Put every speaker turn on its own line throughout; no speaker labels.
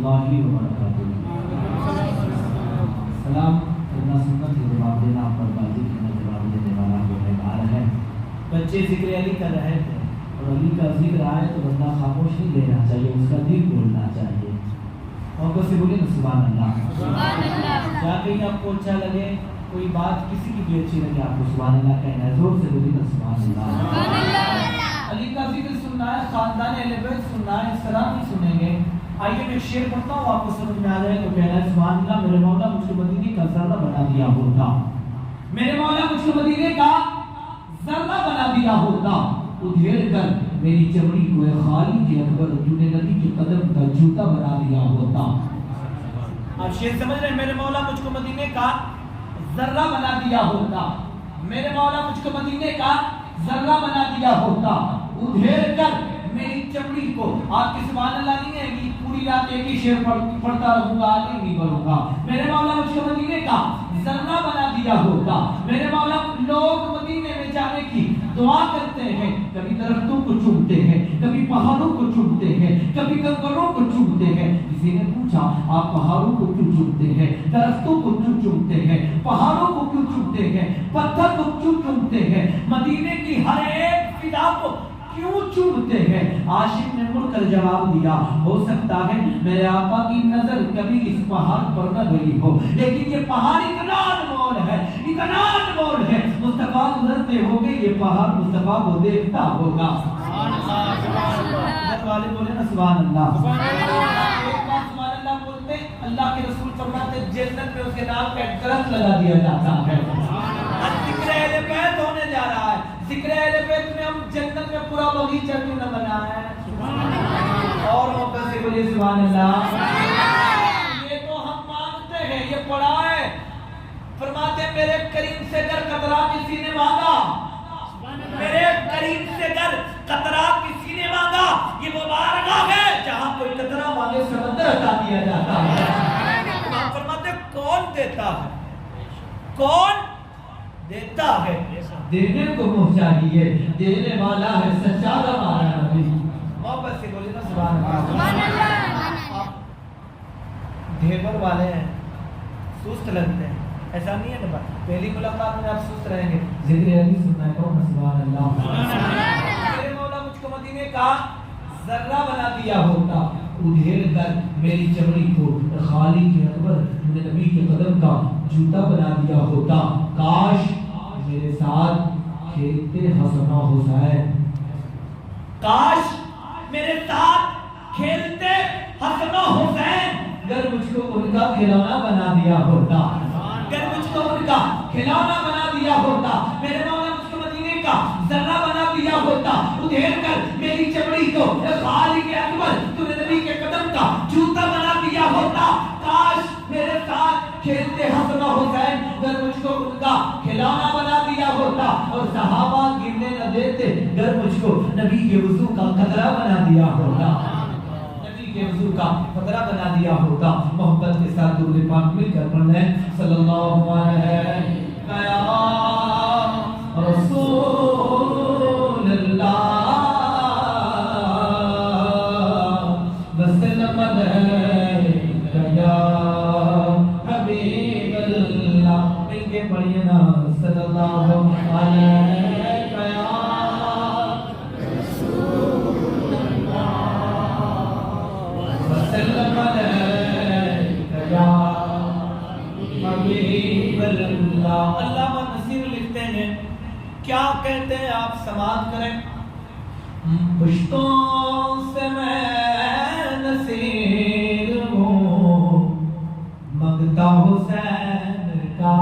اللہ وبرکاتہ۔ سلام کرنا سنت کے جواب دینا پر بازی کرنا جواب دینے والا گنہگار ہے۔ بچے ذکر علی کر رہے تھے اور علی کا ذکر آئے تو بندہ خاموش نہیں لینا چاہیے، اس کا دل بولنا چاہیے۔ اور سے بولے نا سبحان اللہ۔ کیا کہیں آپ کو اچھا لگے، کوئی بات کسی کی بھی اچھی لگے، آپ کو سبحان اللہ کہنا ہے، زور سے بولے نا سبحان اللہ۔ علی کا ذکر سننا ہے، خاندان اہل بیت سننا ہے، اس طرح نہیں سنیں گے۔ آئیے میں ایک شعر پڑھتا ہوں، آپ کو سمجھ میں آ جائے تو کہنا ہے سبحان اللہ۔ میرے مولا مجھ کو مدینے کا ذرہ بنا دیا ہوتا، میرے مولا مجھ کو مدینے کا ذرہ بنا دیا ہوتا، ادھیڑ کر میری چمڑی کو خالی کے اکبر تو نے نبی کے قدم کا جوتا بنا دیا ہوتا۔ آپ شعر سمجھ رہے ہیں؟ میرے مولا مجھ کو مدینے کا ذرہ بنا دیا ہوتا، میرے مولا مجھ کو مدینے کا ذرہ بنا دیا ہوتا، ادھیڑ کر میری چمڑی کو۔ آپ کی سبحان اللہ نہیں ہے کہ پوری رات ایک ہی شعر پڑھتا رہوں گا، آگے نہیں بڑھوں گا۔ میرے مولا مجھ کو مدینے کا ذرہ بنا دیا ہوتا، میرے مولا لوگ مدینے میں جانے کی دعا کرتے ہیں، کبھی درختوں کو چومتے ہیں، کبھی پہاڑوں کو چومتے ہیں، کبھی کنکروں کو چومتے ہیں۔ کسی نے پوچھا آپ پہاڑوں کو کیوں چومتے ہیں، درختوں کو کیوں چومتے ہیں، پہاڑوں کو کیوں چومتے ہیں، پتھر کو کیوں چومتے ہیں، مدینے کی ہر ایک فضا کو کیوں چومتے ہیں؟ عاشق نے مڑ کر جواب دیا، ہو سکتا ہے میرے آقا کی نظر کبھی اس پہاڑ پر نہ گئی ہو، لیکن یہ پہاڑ اتنا انمول ہے، اتنا انمول ہے، مصطفیٰ گزرتے ہوگے یہ پہاڑ مصطفیٰ کو دیکھتا ہوگا۔ جب والے بولے نا سبحان اللہ، ایک بار سبحان اللہ بولتے اللہ کے رسول فرماتے جنت میں اس کے نام پہ ایک درخت لگا دیا جاتا ہے۔ ذکر اہل بیت ہونے جا رہا ہے، ذکر اہل بیت میں ہم جنت میں پورا باغیچہ کیوں نہ بنائے؟ اور محبت سے بولیے سبحان اللہ۔ یہ تو ہم مانتے ہیں، یہ پڑھا ہے۔ فرماتے ہیں میرے کریم سے گر قطرہ کسی نے مانگا، میرے کریم سے گر قطرہ کسی نے مانگا، یہ وہ بارگاہ ہے جہاں کوئی قطرہ مانگے سمندر ہٹا دیا جاتا ہے۔ فرماتے ہیں کون دیتا ہے، کون دیتا ہے، دینے کو منہ چاہیے، دینے والا ہے سچا ہمارا نبی۔ محبت سے بولے نا سبحان اللہ۔ آپ ڈھیبر والے ہیں، سست لگتے ہیں، ایسا نہیں ہے نا، پہلی ملاقات میں آپ سست رہیں گے، ذکر علی سننا ہے، کہو سبحان اللہ۔ میرے مولا مجھ کو مدینے کا ذرہ بنا دیا ہوتا، ادھیڑ کر میری چمڑی کو خالی کے اکبر نبی کے قدم کا جوتا بنا دیا ہوتا، کاش میرے ساتھ کھیلتے حسن و حسین، کاش میرے ساتھ کھیلتے حسن و حسین، گر مجھ کو ان کا کھلونا بنا دیا ہوتا، گر مجھ کو ان کا کھلونا بنا دیا ہوتا، میرے مولا مجھ کو مدینے کا ذرہ بنا دیا ہوتا، ادھیڑ کر میری چمڑی کو خالی کے اکبر تو نے نبی کے قدم کا جوتا بنا دیا ہوتا، کاش میرے ساتھ کھیلتے حسن و حسین، گر مجھ کو ان کا کھلونا بنا دیا ہوتا، اور صحابہ گرنے نہ دیتے، گر مجھ کو نبی کے وضو کا قطرہ بنا دیا ہوتا، نبی کے وضو کا قطرہ بنا دیا ہوتا۔ محبت کے ساتھ درود پاک مل کر پڑھ لیں، صلی اللہ علیہ رسول اللہ وسلم علیہ یا حبیب اللہ، مل کے پڑھیے نا صلی اللہ علیہ وسلم علیہ یا حبیب اللہ۔ علامہ نصیر لکھتے ہیں، کیا کہتے ہیں آپ سماعت کریں، پشتوں سے میں نصیر ہوں، منگتا حسین کا،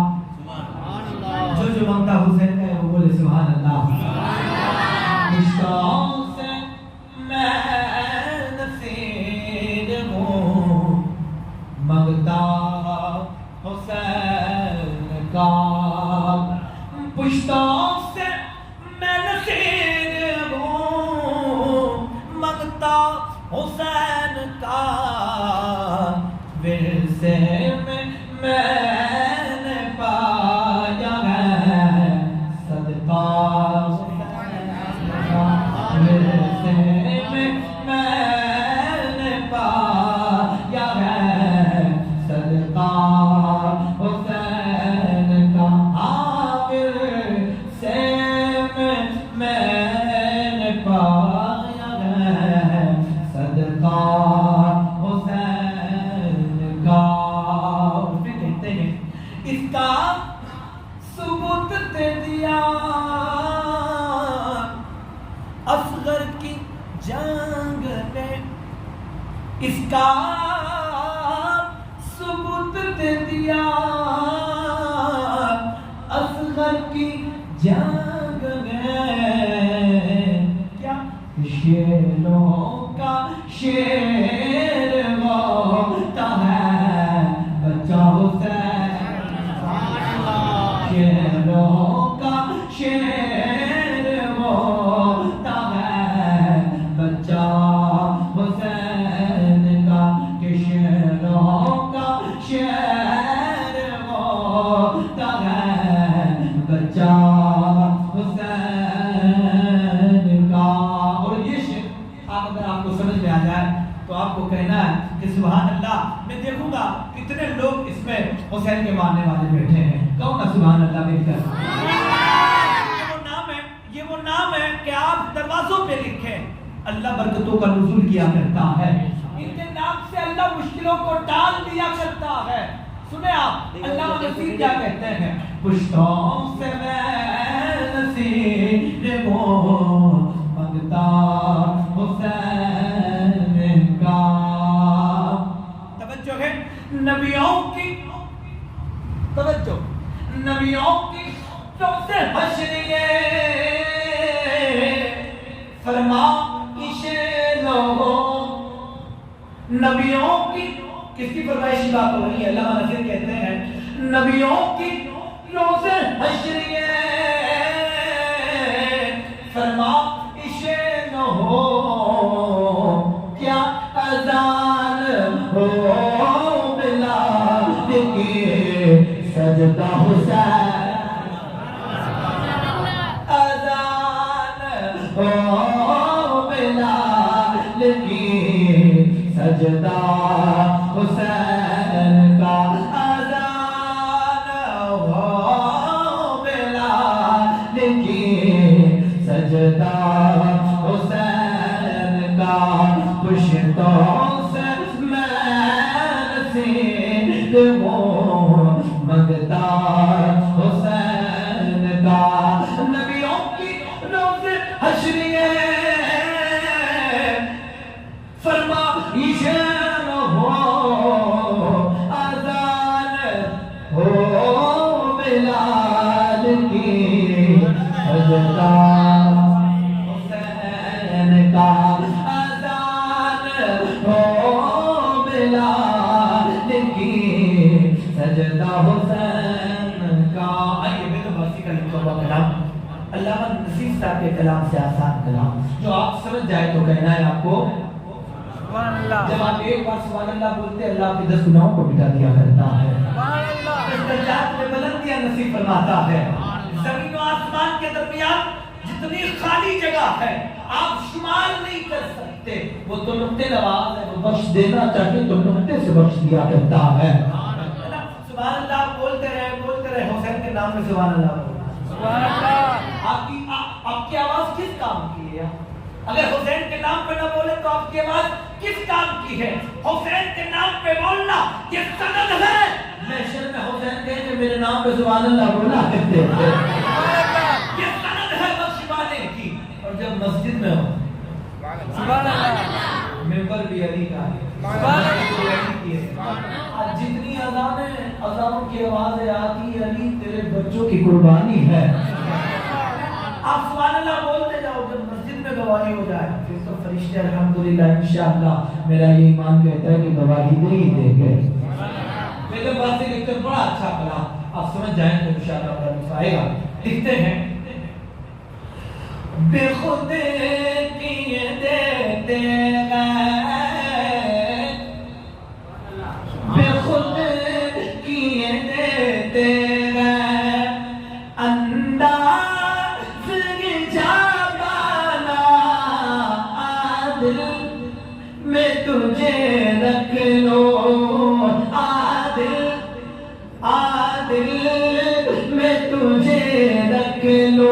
جو منگتا حسین کا ہے وہ بولے سبحان اللہ۔ پشتوں سے میں نصیر ہوں، منگتا حسین کا، پشتوں سے میں نصیر ہوں، منگتا حسین کا، ورثے میں نے پایا ہے صدقہ ورثے میں نے پایا اس کا ثبوت دے دیا اصغر کی جنگ میں کیا شیروں کا شیر ہوتا ہے بچہ حسین شیروں کا شیر ہوتا ہے بچہ حسین کا کہ شیروں کا شیر ہوتا ہے بچہ حسین کا. اور یہ شعر اگر آپ کو سمجھ میں آ جائے تو آپ کو کہنا ہے کہ سبحان اللہ. میں دیکھوں گا کتنے لوگ اس میں حسین کے ماننے والے بیٹھے ہیں. کہو نا سبحان اللہ مل کر. یہ وہ نام ہے کہ آپ دروازوں پہ لکھیں. اللہ برکتوں کا نزول کیا کرتا ہے. ان کے نام سے اللہ مشکلوں کو ٹال دیا کرتا ہے. سنیں آپ اللہ نصیر کیا کہتے ہیں. پشتوں سے میں نصیر کو منگتا حسین کا. توجہ ہے نبیوں کی توجہ نبیوں کی روز حشریے فرمائش لو نبیوں کی کس کی فرمائش بات ہو رہی ہے. علامہ نصیر کہتے ہیں نبیوں کی روز حشریے فرمائش لو کیا اذان ہو بلال کی سجدہ حسین اذان ہو بلال کی سجدہ حسین کا. اذان ہو بلال کی سجدہ حسین کا. پشتوں سے وہ منگتا حسین کا. نبیوں کی روز حشریے فرمائش ہو اذان ہو بلال کی سجدہ حسین کا. اذان ہو بلال کی سجدہ حسین کا. آئیے میں تو باسی کا لکھا ہوا کلام علامہ نصیر صاحب کے کلام سے آسان کلام جو آپ سمجھ جائے تو کہنا ہے آپ کو سبحان اللہ. جب آپ ایک بار سبحان اللہ بولتے اللہ آپ کے 10 گناہوں کو مٹا دیا کرتا ہے. سبحان اللہ. درجات میں بلندیاں نصیب فرماتا ہے. زمین و آسمان کے درمیان جتنی خالی جگہ ہے آپ شمار نہیں کر سکتے. وہ تو نقطے نواز ہے. وہ بخش دینا چاہتے تو نقطے سے بخش دیا کرتا ہے. سبحان اللہ بولتے رہے حسین کے نام میں سبحان اللہ بولتے. سبحان اللہ. آپ کی آواز کس کام کی ہے؟ اگر حسین کے نام پہ نہ بولے تو آپ کی آواز کس کام کی ہے؟ حسین کے نام پہ بولنا یہ سند ہے. محشر میں حسین کہے کہ میرے نام پہ سبحان اللہ بولا کرتے تھے. یہ سند ہے بخش پانے کی. اور جب مسجد میں ہو سبحان اللہ ممبر بھی علی کا ہے. سبحان اللہ. جتنی اذانوں کی آوازیں آتی علی تیرے بچوں کی قربانی ہے. آپ سبحان اللہ بولتے جاؤ. جب مسجد میں گواہی ہو جائے پھر تو فرشتے الحمدللہ انشاءاللہ میرا یہ ایمان کہتا ہے کہ گواہی نہیں دیں گے. میرے پاس سے لکھتے بڑا اچھا کلام آپ سمجھ جائیں تو انشاءاللہ بڑا نفع آئے گا. لکھتے ہیں بے خود کیے دیتے گئے بے خود کیے دیتے گئے انداز جانا عادل میں تجھے رکھ لو عادل میں تجھے رکھ لو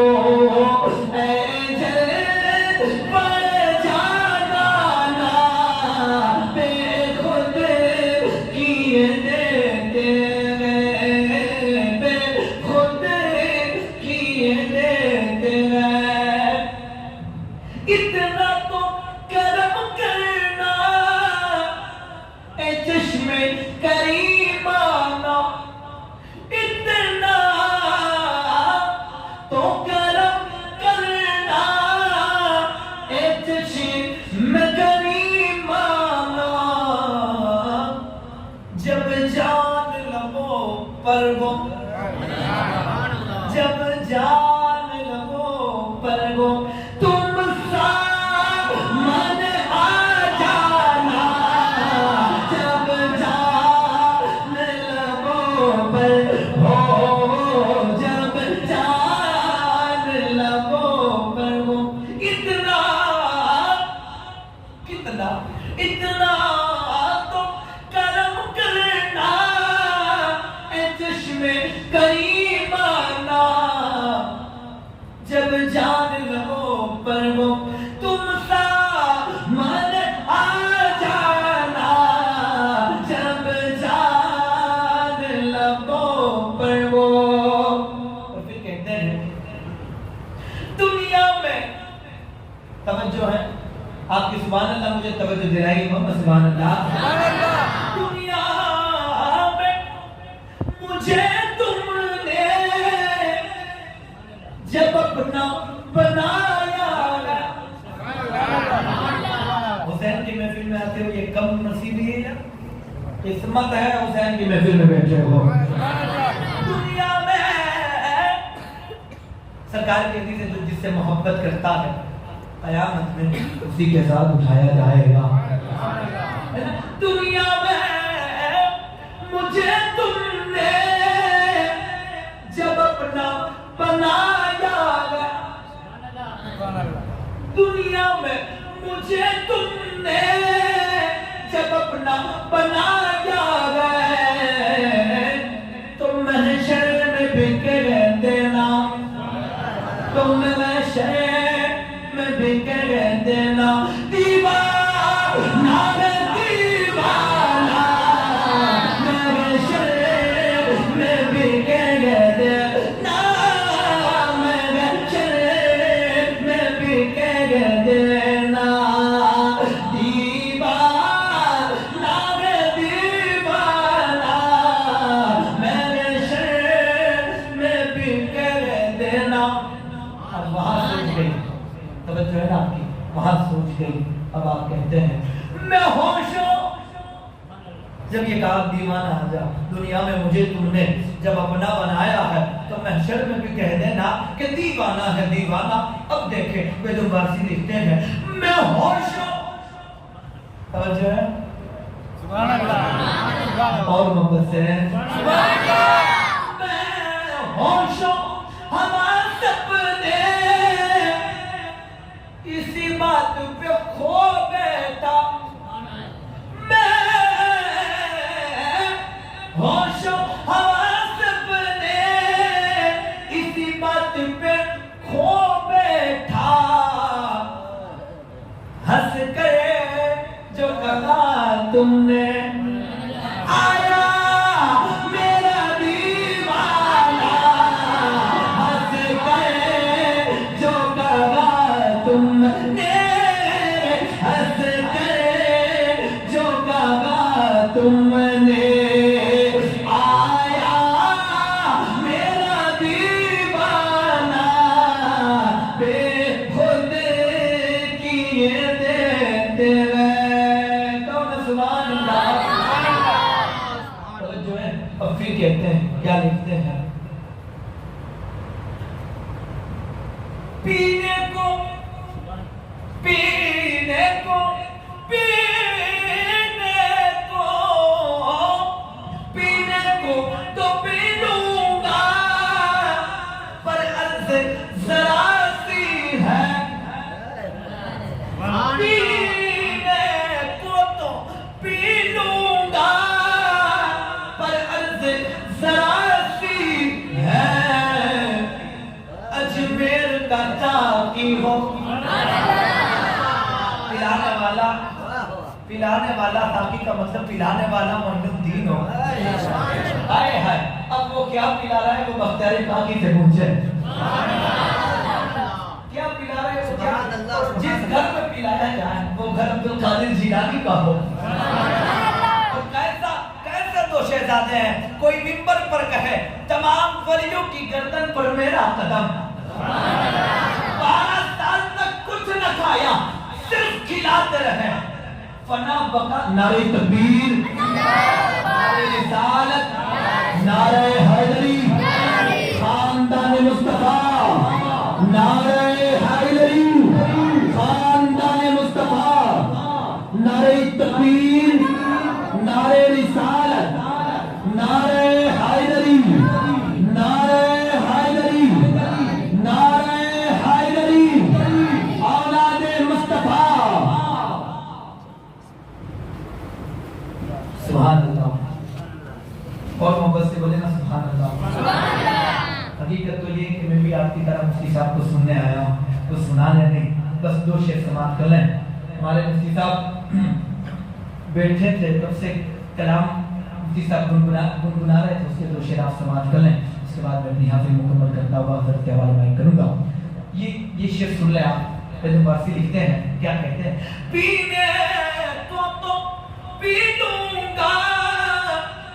آپ کی سبحان اللہ مجھے توجہ دلائی محمد سبحان اللہ دنیا میں مجھے تم نے جب اپنا بنایا حسین کی محفل میں آتے ہو یہ کم نصیبی ہے یا قسمت ہے حسین کی محفل میں بیٹھے ہو دنیا میں سرکار کہتی ہے جس سے محبت کرتا ہے قیامت میں اسی کے ساتھ اٹھایا جائے گا دنیا میں مجھے تم نے جب اپنا بنایا دنیا میں مجھے تم نے جب اپنا بنایا تو محشر میں بکر دینا تم محشر میں بکر دینا دیوانہ دیوانہ محشر میں بکر دینا محشر میں بکر دینا دیوانہ دیوانہ محشر میں بکر دینا اب وہاں سوچ گئی توجہ ہے آپ کی وہاں سوچ گئی اب آپ کہتے ہیں میں ہوش ہوں جب یہ کہا دیوانہ آ جا دنیا میں مجھے تم نے جب اپنا بنایا ہے تو محشر میں بھی کہہ دینا کہ دیوانہ ہے دیوانہ اب دیکھیں وہ جو فارسی لکھتے ہیں میں ہوش ہوں توجہ ہے سبحان اللہ اور محبت سے سبحان اللہ میں ہوش ہوں ہمارے سپنے اسی بات پہ کھو بیٹھا میں ہوش ہمارے سپنے اسی بات پہ کھو بیٹھا ہنس کر جو کہا تم نے آیا میرا دیوانہ ہنس کر جو کہا تم نے ہنس کر جو کہا تم نے آیا میرا دیوانہ بے خود کیے دیتے ہیں کون سبحان اللہ جو ہے اب پھر کہتے ہیں کیا لکھتے ہیں پینے کو پینے کو پینے کو پینے کو تو پی لوں گا پر عرض ذرا سی ہے پینے کو تو پی لوں گا پر عرض ذرا سی ہے اجمیر کا چاکی ہو پلانے والا ساقی کا مطلب پلانے والا معین الدین ہو ہائے ہائے اب وہ کیا پلا رہا ہے وہ بختیار کاکی سے پوچھے کیا پلا رہا ہے وہ جس گھر میں پلایا جائے وہ گھر عبدالقادر جیلانی کا ہو کیسے دو شہزادے ہیں کوئی منبر پر کہے تمام ولیوں کی گردن پر میرا قدم 12 سال تک کچھ نہ کھایا صرف کھلاتے رہے فنا بقا نعرہ تکبیر نعرہ رسالت نعرہ حیدری خاندان مصطفیٰ نعرہ حیدری خاندان مصطفیٰ نعرہ تکبیر نعرہ رسالت نعرہ حیدری نعرہ حیدری نعرہ حیدری اولاد مصطفیٰ سبحان اللہ اور محبت سے بولے نا سبحان اللہ حقیقت تو یہ کہ میں بھی آپ کی طرح مفتی صاحب کو سننے آیا ہوں تو سنانے نہیں بس 2 شعر سماعت کر لیں ہمارے مفتی صاحب بیٹھے تھے تب سے کلام مفتی صاحب گنگنا رہے تھے اس کے 2 شعر آپ سماعت کر لیں اس کے بعد میں اپنی حاضری مکمل کرتا ہوا حضرت کے حوالے میں کروں گا یہ شعر سن لیں آپ لیکن فارسی لکھتے ہیں، کیا کہتے ہیں؟ پینے کو تو پی لوں گا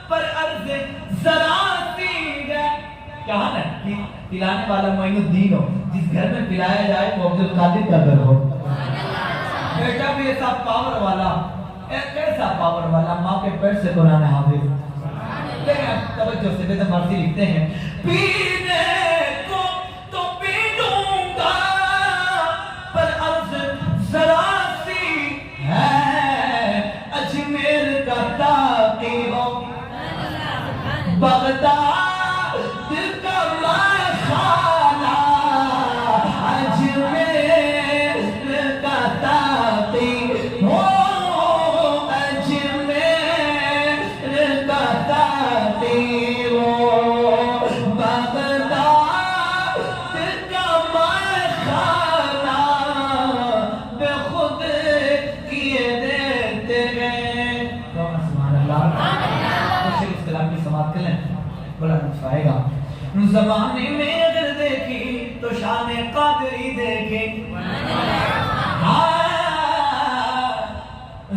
پر عرض ذرا سی ہے. کہاں نا کہ پلانے والا معین الدین ہو، جس گھر میں پلایا جائے وہ عبد القادر کا گھر ہو. بیٹا بھی ایسا پاور والا، ایسا پاور والا، ماں کے پیٹ سے قرآن حافظ. لیکن توجہ سے بیت فارسی لکھتے ہیں، پینے کو تو پی لوں گا پر عرض ذرا سی ہے، اجمیر کا تاقی ہو بغداد کا مخالہ، اجمیر کا تاقی ہو، اجمیر کا تاقی ہو، بغداد کا مخالہ، بے خود کیے دیتے ہیں. سبحان اللہ. اس کلام کی سماعت کر لیں، بڑا نفع آئے گا. زمانے میں اگر دیکھی تو شان قادری دیکھے.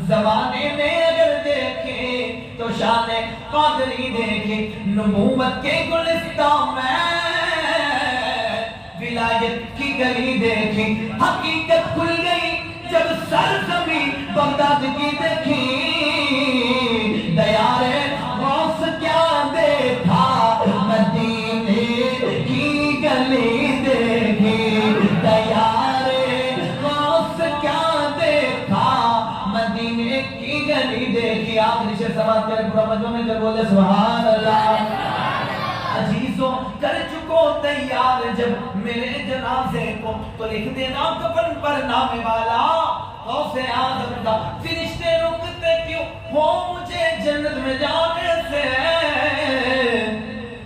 زمانے میں اگر دیکھے تو شان قادری دیکھے. نبوت کے گلستان میں ولایت کی گلی دیکھی. حقیقت کھل گئی جب سرزمین بغداد کی دیکھی. دیارے غوث کیا دیکھا مدینے کی گلی دیکھی. دیارے غوث کیا دیکھا مدینے کی گلی دیکھی. آخری شعر سماعت کریں پورا مجمع میں جب بولے سبحان اللہ. عزیزوں کر چکو تیار جب میرے جنازے کو تو لکھ دینا کفن پر نام والا غوث اعظم کا. فرشتے رکتے کیوں ہو مجھے جنت میں جانے سے.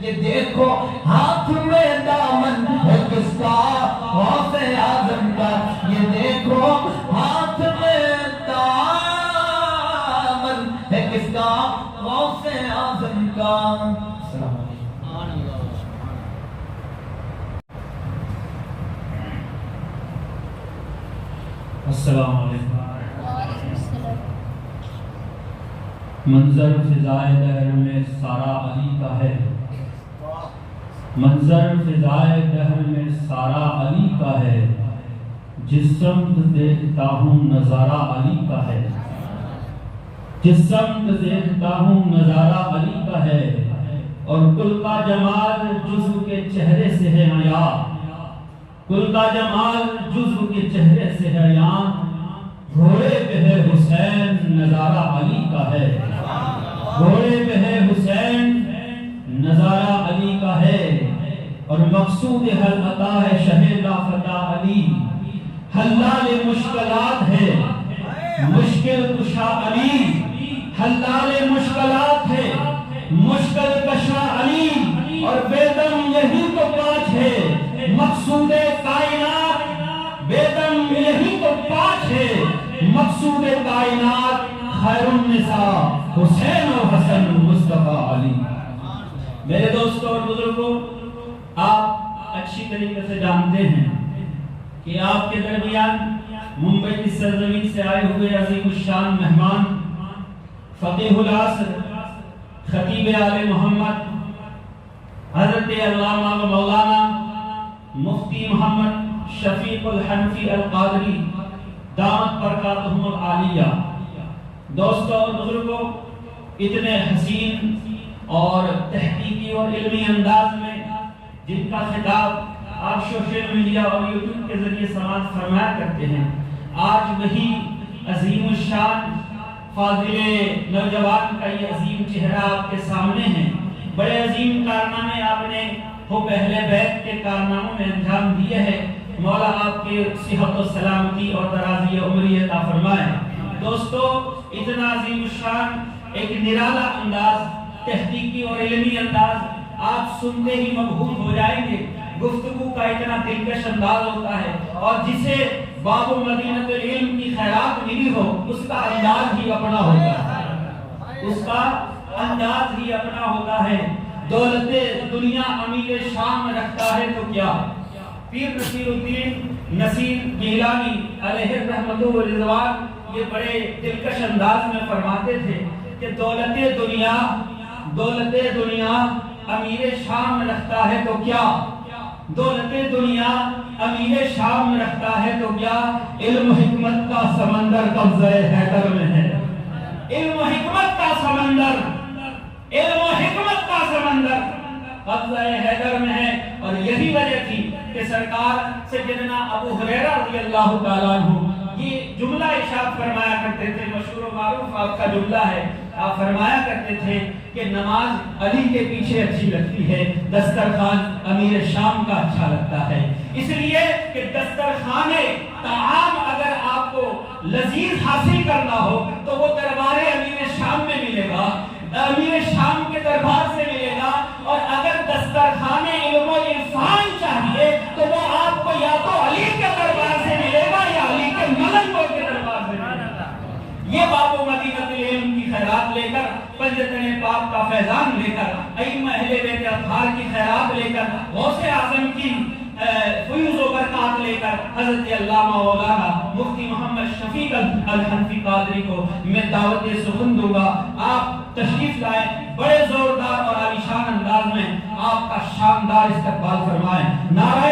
یہ دیکھو ہاتھ میں دامن ہے کس کا غوث اعظم کا. یہ دیکھو ہاتھ میں دامن ہے کس کا غوث اعظم کا. السلام علیکم. السلام علیکم. منظر فضائے دہر میں سارا علی کا ہے. منظر فضائے دہر میں سارا علی کا ہے. جس سمت دیکھتا ہوں نظارہ علی کا ہے. جس سمت دیکھتا ہوں نظارہ علی کا ہے. اور کل کا جمال جزو کے چہرے سے ہے عیاں. کل کا جمال جزو کے چہرے سے ہے عیاں. گھوڑے پہ ہے حسین نظارہ علی کا ہے. گھوڑے پہ ہے حسین نظارہ علی کا ہے. اور مقصود حل عطا ہے شہید فتح علی. حلال مشکلات ہے مشکل کشا علی. حلال مشکلات ہے مشکل کشا علی. اور بیدم یہی تو پاس ہے مقصود کائنات. بیدم یہی تو پاس ہے مقصود کائنات. خیر النساء حسین و حسن مصطفیٰ علی. میرے دوستوں اور بزرگوں، آپ اچھی طریقے سے جانتے ہیں کہ آپ کے درمیان ممبئی کی سرزمین سے آئے ہوئے عظیم الشان مہمان فقیہ العصر خطیب آل محمد حضرت علامہ و مولانا مفتی محمد شفیق الحنفی القادری دامت برکاتہم العالیہ. دوستوں اور بزرگوں، اتنے حسین اور تحقیقی اور علمی انداز میں جن کا خطاب آپ سوشل میڈیا اور یوٹیوب کے ذریعے سماعت فرمایا کرتے ہیں، آج وہی عظیم الشان فاضل نوجوان کا یہ عظیم چہرہ آپ کے سامنے ہے. بڑے عظیم کارنامے آپ نے وہ پہلے بیت کے کارناموں میں انجام دیے ہیں. مولا آپ کے صحت و سلامتی اور درازی عمری عطا فرمائے. دوستو، اتنا عظیم الشان ایک نرالا انداز، تحقیقی اور علمی انداز آپ سنتے ہی مبہوت ہو جائیں گے. گفتگو کا اتنا دلکش انداز ہوتا ہے، اور جسے باب و مدینۃ العلم کی خیرات ملی ہو اس کا انداز ہی اپنا ہوتا ہے. اس کا انداز ہی اپنا ہوتا ہے. دولت دنیا امیر شام رکھتا ہے تو کیا، پیر نصیر الدین نصیر گیلانی علیہ رحمت و رضوان یہ بڑے دلکش انداز میں فرماتے تھے کہ دولت دنیا امیر شام میں رکھتا ہے تو کیا، دولت دنیا امیر شام میں رکھتا ہے تو کیا، علم و حکمت کا سمندر قبضہ حیدر میں ہے، علم و حکمت کا سمندر، علم و حکمت کا سمندر قبضہ حیدر میں ہے۔ اور یہی وجہ تھی کہ سرکار سیدنا ابو ہریرہ رضی اللہ تعالیٰ عنہ یہ جملہ ارشاد فرمایا کرتے تھے، مشہور و معروف آپ کا جملہ ہے، آپ فرمایا کرتے تھے کہ نماز علی کے پیچھے اچھی لگتی ہے، دسترخوان امیر شام کا اچھا لگتا ہے۔ اس لیے کہ دسترخوان طعام اگر آپ کو لذیذ حاصل کرنا ہو تو وہ دربار امیر شام میں ملے گا، امیر شام کے دربار سے ملے گا، اور اگر دسترخوان علم و عرفان چاہیے تو وہ آپ کو یا تو علی کے دربار سے ملے گا یا علی کے ملنگوں کے دربار سے ملے گا۔ یہ باب و مدینہ العلم کی خیرات لے کر، پنجتن پاک کا فیضان لے کر، ائمہ اہل بیت اطہار کی خیرات لے کر، غوث اعظم کی فیوز و برکات لے کر، حضرت علامہ مولانا مفتی محمد شفیق الحنفی قادری کو میں دعوت سخن دوں گا، آپ تشریف لائیں، بڑے زوردار اور عالیشان انداز میں آپ کا شاندار استقبال فرمائیں۔ نعرہ